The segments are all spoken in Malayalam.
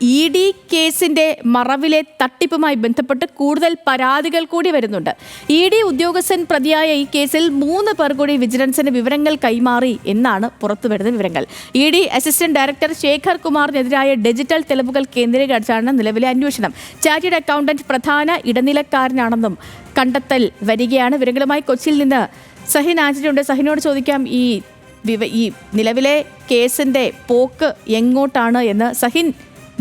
ED കേസിന്റെ മറവിലെ തട്ടിപ്പുമായി ബന്ധപ്പെട്ട് കൂടുതൽ പരാതികൾ കൂടി വരുന്നുണ്ട്. ED ഉദ്യോഗസ്ഥൻ പ്രതിയായ ഈ കേസിൽ 3 പേർ കൂടി വിജിലൻസിന് വിവരങ്ങൾ കൈമാറി എന്നാണ് പുറത്തുവരുന്ന വിവരങ്ങൾ. ED അസിസ്റ്റന്റ് ഡയറക്ടർ ശേഖർ കുമാറിനെതിരായ ഡിജിറ്റൽ തെളിവുകൾ കേന്ദ്രീകരിച്ചാണ് നിലവിലെ അന്വേഷണം. ചാർട്ടേഡ് അക്കൗണ്ടന്റ് പ്രധാന ഇടനിലക്കാരനാണെന്നും കണ്ടെത്തൽ വരികയാണ്. വിവരങ്ങളുമായി കൊച്ചിയിൽ നിന്ന് സഹിൻ ആന്റണിയുണ്ട്. സഹിനോട് ചോദിക്കാം, ഈ നിലവിലെ കേസിന്റെ പോക്ക് എങ്ങോട്ടാണ് എന്ന്. Sahin,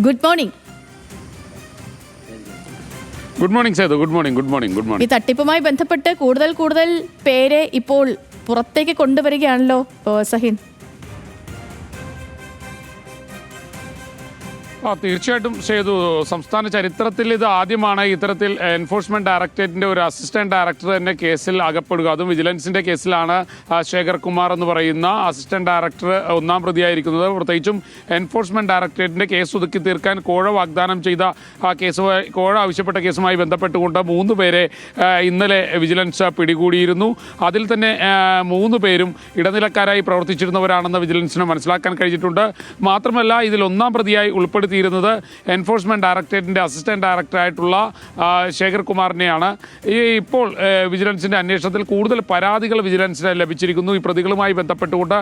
good morning. Good morning Sethu. Good morning. ഈ തട്ടിപ്പുമായി ബന്ധപ്പെട്ട് കൂടുതൽ പേരെ ഇപ്പോൾ പുറത്തേക്ക് കൊണ്ടുവരികയാണല്ലോ സഹിൻ. തീർച്ചയായിട്ടും സേതു, സംസ്ഥാന ചരിത്രത്തിൽ ഇത് ആദ്യമാണ് ഇത്തരത്തിൽ എൻഫോഴ്സ്മെന്റ് ഡയറക്ടറേറ്റിന്റെ ഒരു അസിസ്റ്റന്റ് ഡയറക്ടർ തന്നെ കേസിൽ അകപ്പെടുക. അതും വിജിലൻസിന്റെ കേസിലാണ് ശേഖർ കുമാർ എന്ന് പറയുന്ന അസിസ്റ്റന്റ് ഡയറക്ടർ ഒന്നാം പ്രതിയായിരിക്കുന്നത്. പ്രത്യേകിച്ചും എൻഫോഴ്സ്മെന്റ് ഡയറക്ടറേറ്റിന്റെ കേസ് ഒതുക്കി തീർക്കാൻ കോഴ വാഗ്ദാനം ചെയ്ത കോഴ ആവശ്യപ്പെട്ട കേസുമായി ബന്ധപ്പെട്ടുകൊണ്ട് 3 പേരെ ഇന്നലെ വിജിലൻസ് പിടികൂടിയിരുന്നു. അതിൽ തന്നെ 3 പേരും ഇടനിലക്കാരായി പ്രവർത്തിച്ചിരുന്നവരാണെന്ന് വിജിലൻസിന് മനസ്സിലാക്കാൻ കഴിഞ്ഞിട്ടുണ്ട്. മാത്രമല്ല, ഇതിൽ ഒന്നാം പ്രതിയായി ഉൾപ്പെടുത്തി എൻഫോഴ്സ്മെന്റ് ഡയറക്ടറേറ്റിന്റെ അസിസ്റ്റന്റ് ഡയറക്ടറായിട്ടുള്ള ശേഖർ കുമാറിനെയാണ്. ഇപ്പോൾ വിജിലൻസിന്റെ അന്വേഷണത്തിൽ കൂടുതൽ പരാതികൾ വിജിലൻസിന് ലഭിച്ചിരിക്കുന്നു. ഈ പ്രതികളുമായി ബന്ധപ്പെട്ടുകൊണ്ട്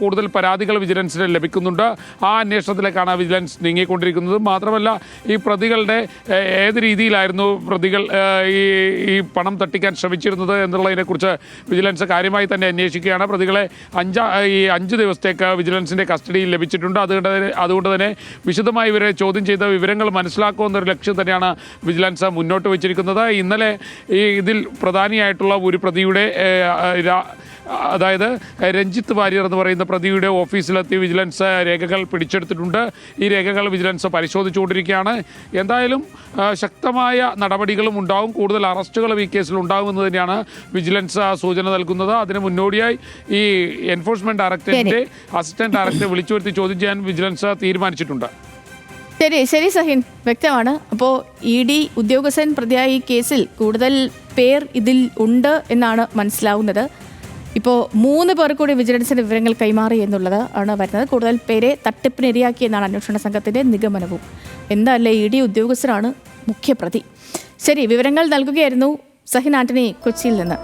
കൂടുതൽ പരാതികൾ വിജിലൻസിന് ലഭിക്കുന്നുണ്ട്. ആ അന്വേഷണത്തിലേക്കാണ് വിജിലൻസ് നീങ്ങിക്കൊണ്ടിരിക്കുന്നത്. മാത്രമല്ല, ഈ പ്രതികളുടെ ഏത് രീതിയിലായിരുന്നു പ്രതികൾ ഈ പണം തട്ടിക്കാൻ ശ്രമിച്ചിരുന്നത് എന്നുള്ളതിനെക്കുറിച്ച് വിജിലൻസ് കാര്യമായി തന്നെ അന്വേഷിക്കുകയാണ്. പ്രതികളെ 5 ദിവസത്തേക്ക് വിജിലൻസിന്റെ കസ്റ്റഡിയിൽ ലഭിച്ചിട്ടുണ്ട്. അതുകൊണ്ട് തന്നെ വിശദമായി ഇവരെ ചോദ്യം ചെയ്ത വിവരങ്ങൾ മനസ്സിലാക്കുമെന്നൊരു ലക്ഷ്യം തന്നെയാണ് വിജിലൻസ് മുന്നോട്ട് വച്ചിരിക്കുന്നത്. ഇന്നലെ ഇതിൽ പ്രധാനിയായിട്ടുള്ള ഒരു പ്രതിയുടെ അതായത് രഞ്ജിത്ത് വാര്യർ എന്ന് പറയുന്ന പ്രതിയുടെ ഓഫീസിലെത്തി വിജിലൻസ് രേഖകൾ പിടിച്ചെടുത്തിട്ടുണ്ട്. ഈ രേഖകൾ വിജിലൻസ് പരിശോധിച്ചുകൊണ്ടിരിക്കുകയാണ്. എന്തായാലും ശക്തമായ നടപടികളും ഉണ്ടാവും, കൂടുതൽ അറസ്റ്റുകളും ഈ കേസിൽ ഉണ്ടാകുമെന്ന് തന്നെയാണ് വിജിലൻസ് സൂചന നൽകുന്നത്. അതിന് മുന്നോടിയായി ഈ എൻഫോഴ്സ്മെന്റ് ഡയറക്ടറേറ്റിന്റെ അസിസ്റ്റന്റ് ഡയറക്ടറെ വിളിച്ചു വരുത്തി ചോദ്യം ചെയ്യാൻ വിജിലൻസ് തീരുമാനിച്ചിട്ടുണ്ട്. ശരി സഹിൻ, വ്യക്തമാണ്. അപ്പോൾ ED ഉദ്യോഗസ്ഥൻ പ്രതിയായ ഈ കേസിൽ കൂടുതൽ പേർ ഇതിൽ ഉണ്ട് എന്നാണ് മനസ്സിലാവുന്നത്. ഇപ്പോൾ 3 പേർ കൂടി വിജിലൻസിന് വിവരങ്ങൾ കൈമാറി എന്നുള്ളത് ആണ് വരുന്നത്. കൂടുതൽ പേരെ തട്ടിപ്പിനിരയാക്കിയെന്നാണ് അന്വേഷണ സംഘത്തിൻ്റെ നിഗമനവും. എന്തായാലും ED ഉദ്യോഗസ്ഥരാണ് മുഖ്യപ്രതി. ശരി, വിവരങ്ങൾ നൽകുകയായിരുന്നു സഹിൻ ആന്റണി കൊച്ചിയിൽ നിന്ന്.